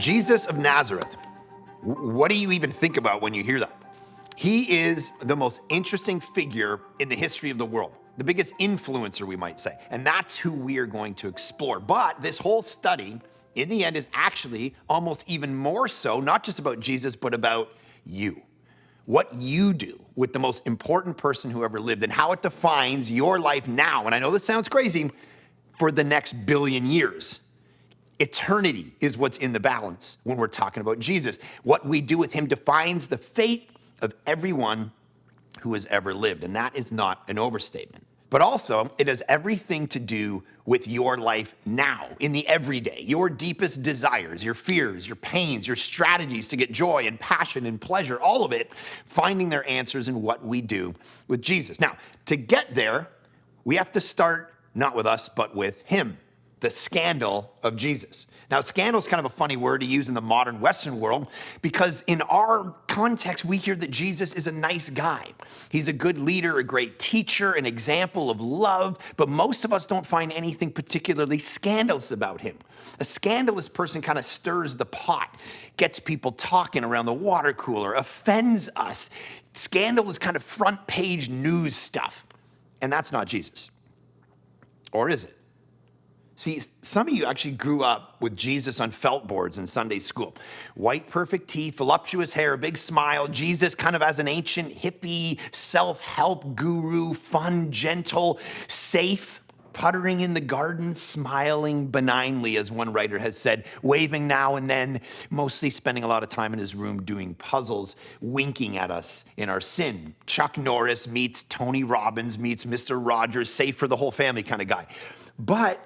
Jesus of Nazareth. What do you even think about when you hear that? He is the most interesting figure in the history of the world, the biggest influencer, we might say. And that's who we are going to explore. But this whole study, in the end, is actually almost even more so, not just about Jesus, but about you. What you do with the most important person who ever lived and how it defines your life now. And I know this sounds crazy, for the next billion years. Eternity is what's in the balance when we're talking about Jesus. What we do with him defines the fate of everyone who has ever lived. And that is not an overstatement. But also, it has everything to do with your life now, in the everyday, your deepest desires, your fears, your pains, your strategies to get joy and passion and pleasure, all of it, finding their answers in what we do with Jesus. Now, to get there, we have to start not with us, but with him, the scandal of Jesus. Now, scandal is kind of a funny word to use in the modern Western world because in our context, we hear that Jesus is a nice guy. He's a good leader, a great teacher, an example of love, but most of us don't find anything particularly scandalous about him. A scandalous person kind of stirs the pot, gets people talking around the water cooler, offends us. Scandal is kind of front page news stuff, and that's not Jesus. Or is it? See, some of you actually grew up with Jesus on felt boards in Sunday school. White, perfect teeth, voluptuous hair, a big smile. Jesus kind of as an ancient hippie, self-help guru, fun, gentle, safe, puttering in the garden, smiling benignly, as one writer has said, waving now and then, mostly spending a lot of time in his room doing puzzles, winking at us in our sin. Chuck Norris meets Tony Robbins meets Mr. Rogers, safe for the whole family kind of guy. But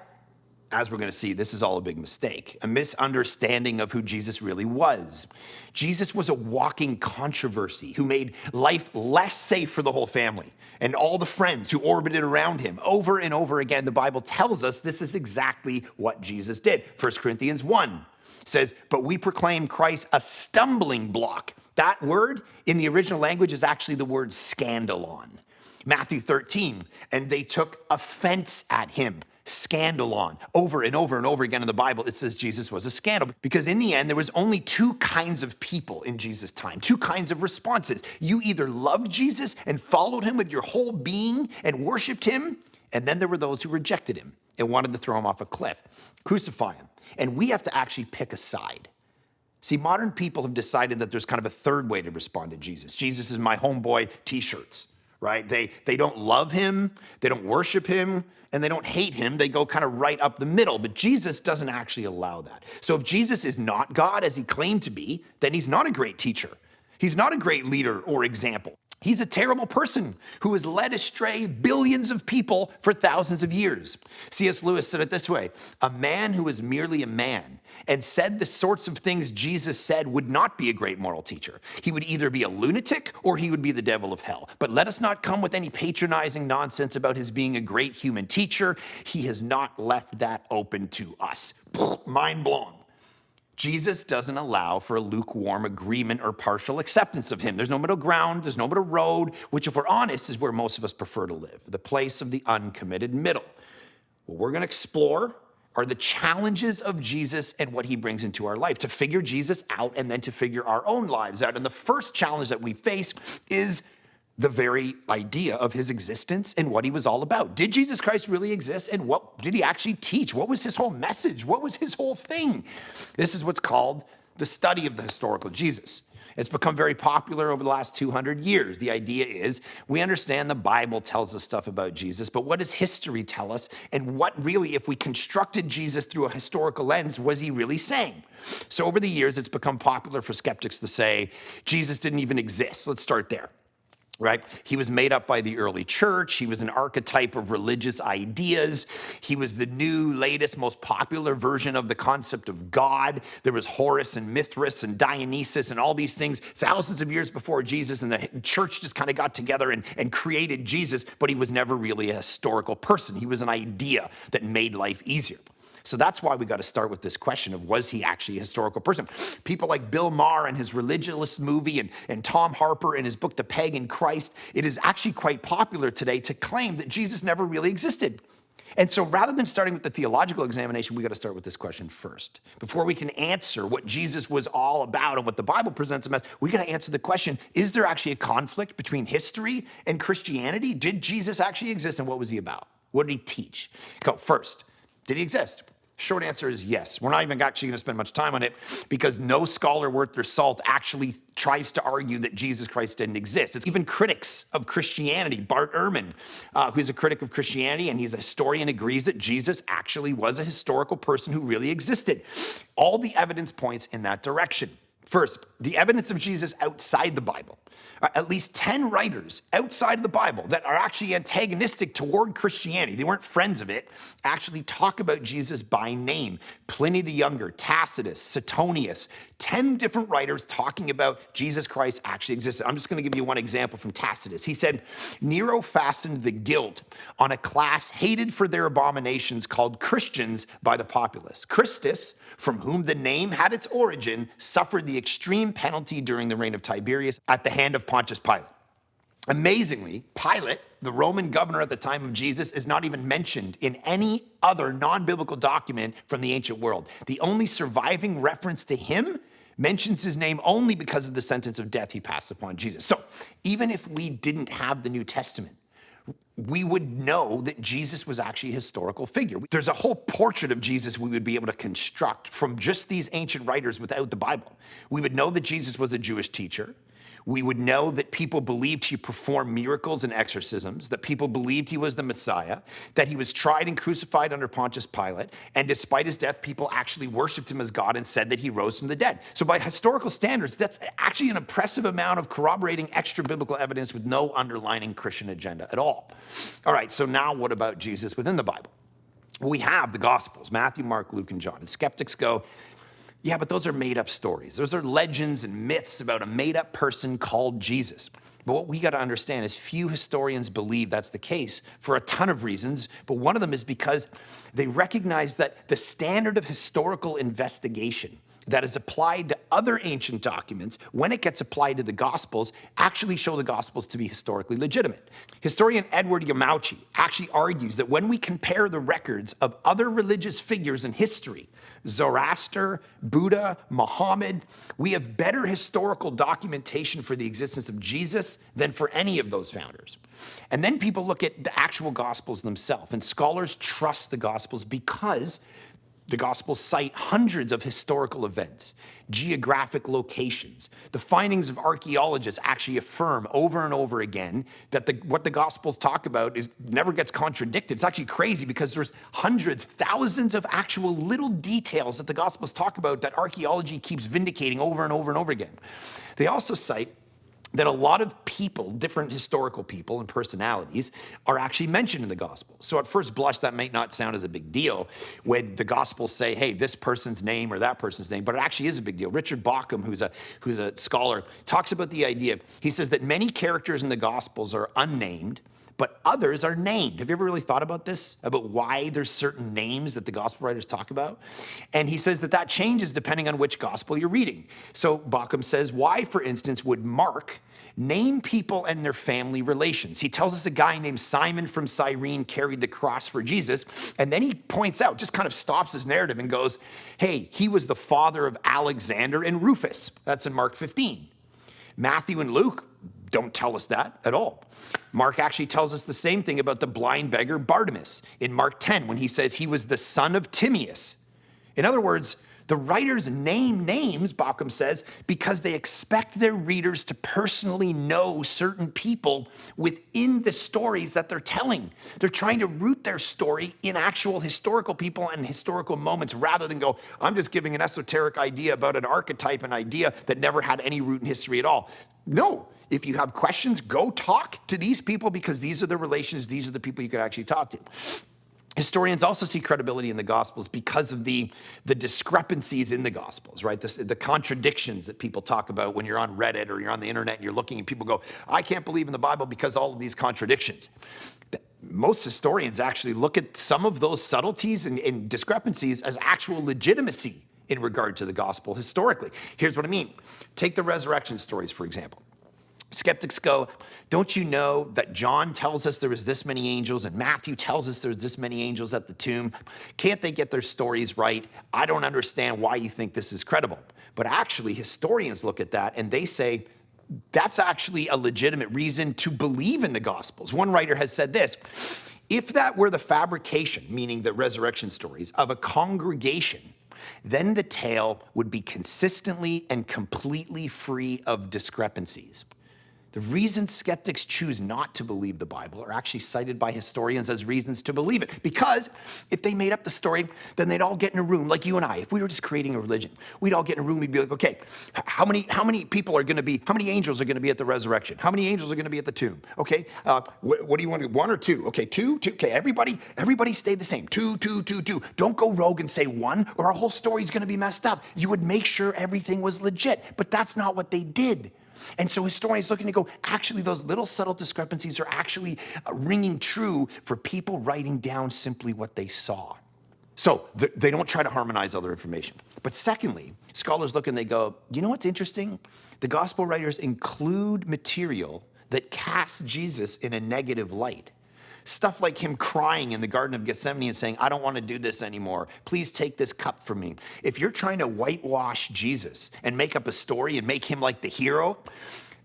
as we're going to see, this is all a big mistake, a misunderstanding of who Jesus really was. Jesus was a walking controversy who made life less safe for the whole family and all the friends who orbited around him. Over and over again, the Bible tells us this is exactly what Jesus did. 1 Corinthians 1 says, but we proclaim Christ a stumbling block. That word in the original language is actually the word scandalon. Matthew 13, and they took offense at him. Scandalon. Over and over and over again in the Bible, it says Jesus was a scandal. Because in the end, there was only two kinds of people in Jesus' time, two kinds of responses. You either loved Jesus and followed him with your whole being and worshiped him, and then there were those who rejected him and wanted to throw him off a cliff, crucify him. And we have to actually pick a side. See, modern people have decided that there's kind of a third way to respond to Jesus. Jesus is my homeboy t-shirts. Right? They don't love him, they don't worship him, and they don't hate him. They go kind of right up the middle. But Jesus doesn't actually allow that. So if Jesus is not God as he claimed to be, then he's not a great teacher. He's not a great leader or example. He's a terrible person who has led astray billions of people for thousands of years. C.S. Lewis said it this way, a man who is merely a man and said the sorts of things Jesus said would not be a great moral teacher. He would either be a lunatic or he would be the devil of hell. But let us not come with any patronizing nonsense about his being a great human teacher. He has not left that open to us. Mind blown. Jesus doesn't allow for a lukewarm agreement or partial acceptance of him. There's no middle ground, there's no middle road, which if we're honest is where most of us prefer to live, the place of the uncommitted middle. What we're gonna explore are the challenges of Jesus and what he brings into our life, to figure Jesus out and then to figure our own lives out. And the first challenge that we face is the very idea of his existence and what he was all about. Did Jesus Christ really exist? And what did he actually teach? What was his whole message? What was his whole thing? This is what's called the study of the historical Jesus. It's become very popular over the last 200 years. The idea is we understand the Bible tells us stuff about Jesus, but what does history tell us? And what really, if we constructed Jesus through a historical lens, was he really saying? So over the years, it's become popular for skeptics to say, Jesus didn't even exist. Let's start there. Right? He was made up by the early church. He was an archetype of religious ideas. He was the new, latest, most popular version of the concept of God. There was Horus and Mithras and Dionysus and all these things thousands of years before Jesus, and the church just kind of got together and created Jesus, but he was never really a historical person. He was an idea that made life easier. So that's why we got to start with this question of, was he actually a historical person? People like Bill Maher and his Religious movie and Tom Harper in his book, The Pagan Christ, it is actually quite popular today to claim that Jesus never really existed. And so rather than starting with the theological examination, we got to start with this question first. Before we can answer what Jesus was all about and what the Bible presents him as, we got to answer the question, is there actually a conflict between history and Christianity? Did Jesus actually exist, and what was he about? What did he teach? Go first, did he exist? Short answer is yes. We're not even actually going to spend much time on it because no scholar worth their salt actually tries to argue that Jesus Christ didn't exist. It's even critics of Christianity. Bart Ehrman, who's a critic of Christianity and he's a historian, agrees that Jesus actually was a historical person who really existed. All the evidence points in that direction. First, the evidence of Jesus outside the Bible. At least 10 writers outside of the Bible that are actually antagonistic toward Christianity, they weren't friends of it, actually talk about Jesus by name. Pliny the Younger, Tacitus, Suetonius, 10 different writers talking about Jesus Christ actually existed. I'm just going to give you one example from Tacitus. He said, Nero fastened the guilt on a class hated for their abominations called Christians by the populace. Christus, from whom the name had its origin, suffered the extreme penalty during the reign of Tiberius at the hand of Pontius Pilate. Amazingly, Pilate, the Roman governor at the time of Jesus, is not even mentioned in any other non-biblical document from the ancient world. The only surviving reference to him mentions his name only because of the sentence of death he passed upon Jesus. So even if we didn't have the New Testament, we would know that Jesus was actually a historical figure. There's a whole portrait of Jesus we would be able to construct from just these ancient writers without the Bible. We would know that Jesus was a Jewish teacher. We would know that people believed he performed miracles and exorcisms, that people believed he was the Messiah, that he was tried and crucified under Pontius Pilate, and despite his death, people actually worshiped him as God and said that he rose from the dead. So by historical standards, that's actually an impressive amount of corroborating extra-biblical evidence with no underlying Christian agenda at all. All right, so now what about Jesus within the Bible? Well, we have the Gospels, Matthew, Mark, Luke, and John. And skeptics go, yeah, but those are made-up stories. Those are legends and myths about a made-up person called Jesus. But what we got to understand is few historians believe that's the case for a ton of reasons, but one of them is because they recognize that the standard of historical investigation that is applied to other ancient documents, when it gets applied to the Gospels, actually show the Gospels to be historically legitimate. Historian Edward Yamauchi actually argues that when we compare the records of other religious figures in history, Zoroaster, Buddha, Muhammad, we have better historical documentation for the existence of Jesus than for any of those founders. And then people look at the actual Gospels themselves, and scholars trust the Gospels because the Gospels cite hundreds of historical events, geographic locations. The findings of archaeologists actually affirm over and over again that what the Gospels talk about never gets contradicted. It's actually crazy because there's hundreds, thousands of actual little details that the Gospels talk about that archaeology keeps vindicating over and over and over again. They also cite that a lot of people, different historical people and personalities, are actually mentioned in the Gospel. So at first blush, that might not sound as a big deal when the Gospels say, hey, this person's name or that person's name, but it actually is a big deal. Richard Bauckham, who's a scholar, talks about the idea. He says that many characters in the Gospels are unnamed, but others are named. Have you ever really thought about this? About why there's certain names that the gospel writers talk about? And he says that changes depending on which gospel you're reading. So Bauckham says, why, for instance, would Mark name people and their family relations? He tells us a guy named Simon from Cyrene carried the cross for Jesus, and then he points out, just kind of stops his narrative and goes, hey, he was the father of Alexander and Rufus. That's in Mark 15. Matthew and Luke don't tell us that at all. Mark actually tells us the same thing about the blind beggar Bartimaeus in Mark 10 when he says he was the son of Timaeus. In other words, the writers name names, Bauckham says, because they expect their readers to personally know certain people within the stories that they're telling. They're trying to root their story in actual historical people and historical moments rather than go, I'm just giving an esoteric idea about an archetype, an idea that never had any root in history at all. No, if you have questions, go talk to these people because these are the relations, these are the people you could actually talk to. Historians also see credibility in the Gospels because of the discrepancies in the Gospels, right? The contradictions that people talk about when you're on Reddit or you're on the internet and you're looking and people go, I can't believe in the Bible because all of these contradictions. Most historians actually look at some of those subtleties and discrepancies as actual legitimacy in regard to the Gospel historically. Here's what I mean. Take the resurrection stories, for example. Skeptics go, don't you know that John tells us there was this many angels and Matthew tells us there's this many angels at the tomb? Can't they get their stories right? I don't understand why you think this is credible. But actually, historians look at that and they say, that's actually a legitimate reason to believe in the Gospels. One writer has said this, if that were the fabrication, meaning the resurrection stories, of a congregation, then the tale would be consistently and completely free of discrepancies. The reasons skeptics choose not to believe the Bible are actually cited by historians as reasons to believe it. Because if they made up the story, then they'd all get in a room, like you and I. If we were just creating a religion, we'd all get in a room, we'd be like, okay, how many people are gonna be, how many angels are gonna be at the resurrection? How many angels are gonna be at the tomb? Okay, what do you want to do, one or two? Okay, two, okay, everybody stay the same, two. Don't go rogue and say one, or our whole story's gonna be messed up. You would make sure everything was legit, but that's not what they did. And so historians looking to go, actually, those little subtle discrepancies are actually ringing true for people writing down simply what they saw. So they don't try to harmonize other information. But secondly, scholars look and they go, you know what's interesting? The gospel writers include material that casts Jesus in a negative light. Stuff like him crying in the Garden of Gethsemane and saying, I don't want to do this anymore. Please take this cup from me. If you're trying to whitewash Jesus and make up a story and make him like the hero,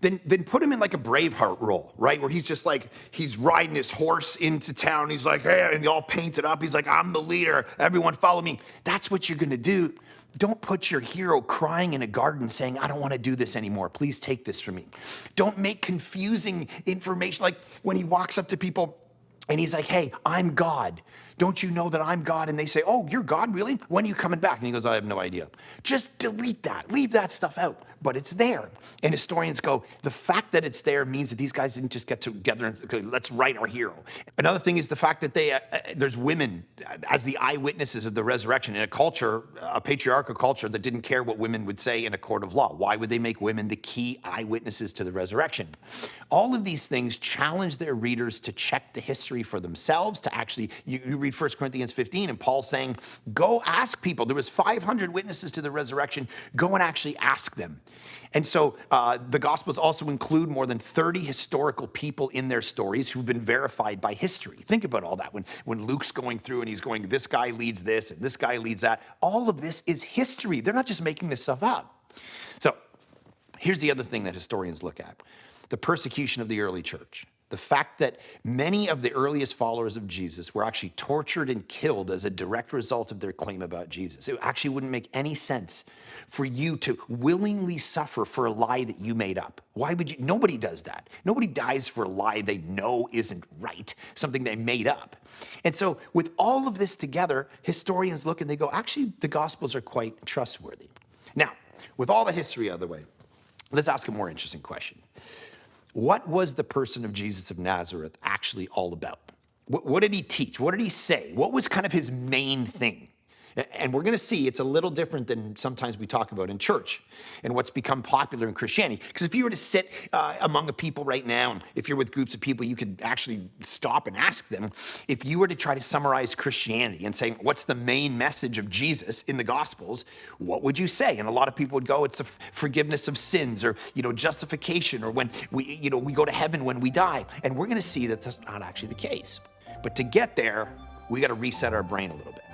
then put him in like a Braveheart role, right? Where he's just like, he's riding his horse into town. He's like, hey, and all painted up. He's like, I'm the leader. Everyone follow me. That's what you're going to do. Don't put your hero crying in a garden saying, I don't want to do this anymore. Please take this from me. Don't make confusing information. Like when he walks up to people, and he's like, hey, I'm God. Don't you know that I'm God? And they say, oh, you're God, really? When are you coming back? And he goes, I have no idea. Just delete that. Leave that stuff out. But it's there. And historians go, the fact that it's there means that these guys didn't just get together and okay, let's write our hero. Another thing is the fact that there's women as the eyewitnesses of the resurrection in a culture, a patriarchal culture that didn't care what women would say in a court of law. Why would they make women the key eyewitnesses to the resurrection? All of these things challenge their readers to check the history for themselves, to actually, you read 1 Corinthians 15 and Paul's saying, go ask people. There was 500 witnesses to the resurrection. Go and actually ask them. And so the Gospels also include more than 30 historical people in their stories who've been verified by history. Think about all that. When Luke's going through and he's going, this guy leads this and this guy leads that. All of this is history. They're not just making this stuff up. So here's the other thing that historians look at. The persecution of the early church. The fact that many of the earliest followers of Jesus were actually tortured and killed as a direct result of their claim about Jesus. It actually wouldn't make any sense for you to willingly suffer for a lie that you made up. Why would you? Nobody does that. Nobody dies for a lie they know isn't right, something they made up. And so with all of this together, historians look and they go, actually, the Gospels are quite trustworthy. Now, with all the history out of the way, let's ask a more interesting question. What was the person of Jesus of Nazareth actually all about? What did he teach? What did he say? What was kind of his main thing? And we're going to see it's a little different than sometimes we talk about in church and what's become popular in Christianity. Because if you were to sit among a people right now, and if you're with groups of people, you could actually stop and ask them, if you were to try to summarize Christianity and say, what's the main message of Jesus in the Gospels, what would you say? And a lot of people would go, it's the forgiveness of sins or, justification or when we go to heaven when we die. And we're going to see that that's not actually the case. But to get there, we got to reset our brain a little bit.